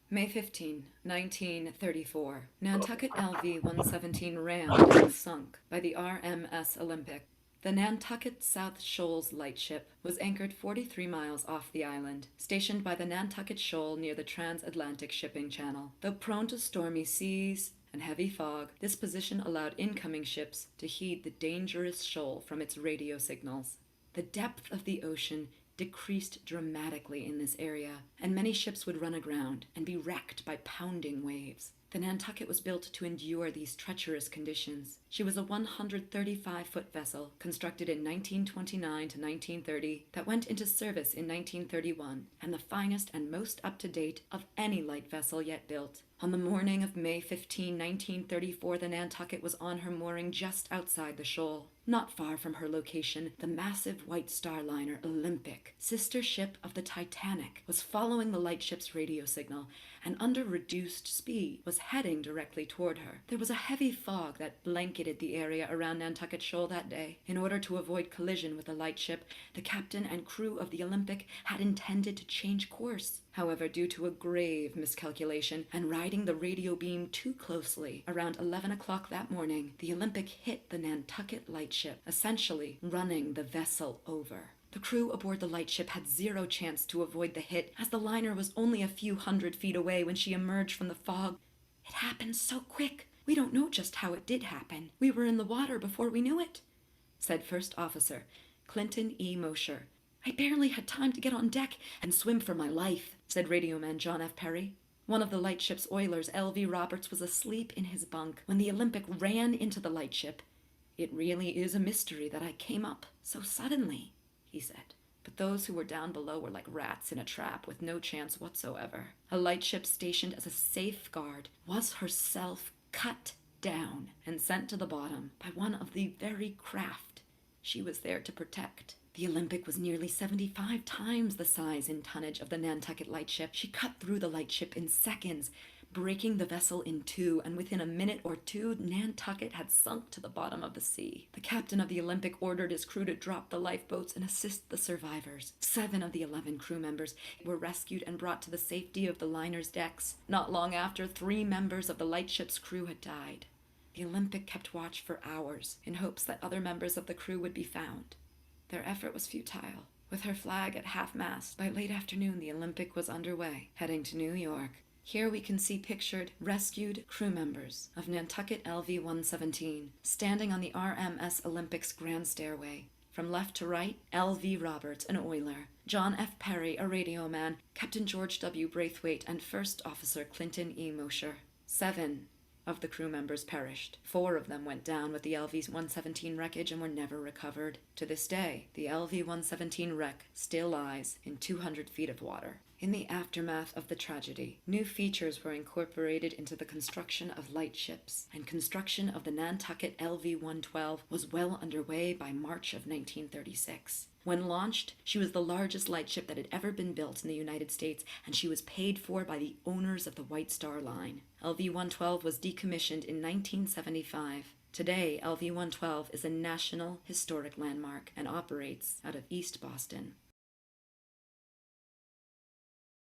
May 15, 1934, Nantucket LV-117 rammed and sunk by the RMS Olympic. The Nantucket South Shoals lightship was anchored 43 miles off the island, stationed by the Nantucket Shoal near the transatlantic shipping channel. Though prone to stormy seas and heavy fog, this position allowed incoming ships to heed the dangerous shoal from its radio signals. The depth of the ocean decreased dramatically in this area, and many ships would run aground and be wrecked by pounding waves. The Nantucket was built to endure these treacherous conditions. She was a 135-foot vessel constructed in 1929 to 1930 that went into service in 1931, and the finest and most up-to-date of any light vessel yet built. On the morning of May 15, 1934, the Nantucket was on her mooring just outside the shoal. Not far from her location, the massive White Star liner Olympic, sister ship of the Titanic, was following the lightship's radio signal and under reduced speed was heading directly toward her. There was a heavy fog that blanketed the area around Nantucket Shoal that day. In order to avoid collision with the lightship, the captain and crew of the Olympic had intended to change course. However, due to a grave miscalculation and riding the radio beam too closely, around 11 o'clock that morning, the Olympic hit the Nantucket lightship, essentially running the vessel over. The crew aboard the lightship had zero chance to avoid the hit, as the liner was only a few hundred feet away when she emerged from the fog. "It happened so quick. We don't know just how it did happen. We were in the water before we knew it," said First Officer Clinton E. Mosher. "I barely had time to get on deck and swim for my life," said radioman John F. Perry. One of the lightship's oilers, L.V. Roberts, was asleep in his bunk when the Olympic ran into the lightship. "It really is a mystery that I came up so suddenly," he said. But those who were down below were like rats in a trap with no chance whatsoever. A lightship stationed as a safeguard was herself cut down and sent to the bottom by one of the very craft she was there to protect. The Olympic was nearly 75 times the size and tonnage of the Nantucket lightship. She cut through the lightship in seconds, breaking the vessel in two, and within a minute or two, Nantucket had sunk to the bottom of the sea. The captain of the Olympic ordered his crew to drop the lifeboats and assist the survivors. 7 of the 11 crew members were rescued and brought to the safety of the liner's decks. Not long after, 3 members of the lightship's crew had died. The Olympic kept watch for hours in hopes that other members of the crew would be found. Their effort was futile. With her flag at half-mast, by late afternoon the Olympic was underway, heading to New York. Here we can see pictured rescued crew members of Nantucket LV-117 standing on the RMS Olympic's grand stairway. From left to right, L.V. Roberts, an oiler, John F. Perry, a radioman, Captain George W. Braithwaite, and First Officer Clinton E. Mosher. 7 of the crew members perished. 4 of them went down with the LV-117 wreckage and were never recovered. To this day, the LV-117 wreck still lies in 200 feet of water. In the aftermath of the tragedy, new features were incorporated into the construction of lightships, and construction of the Nantucket LV-112 was well underway by March of 1936. When launched, she was the largest lightship that had ever been built in the United States, and she was paid for by the owners of the White Star Line. LV-112 was decommissioned in 1975. Today, LV-112 is a National Historic Landmark and operates out of East Boston.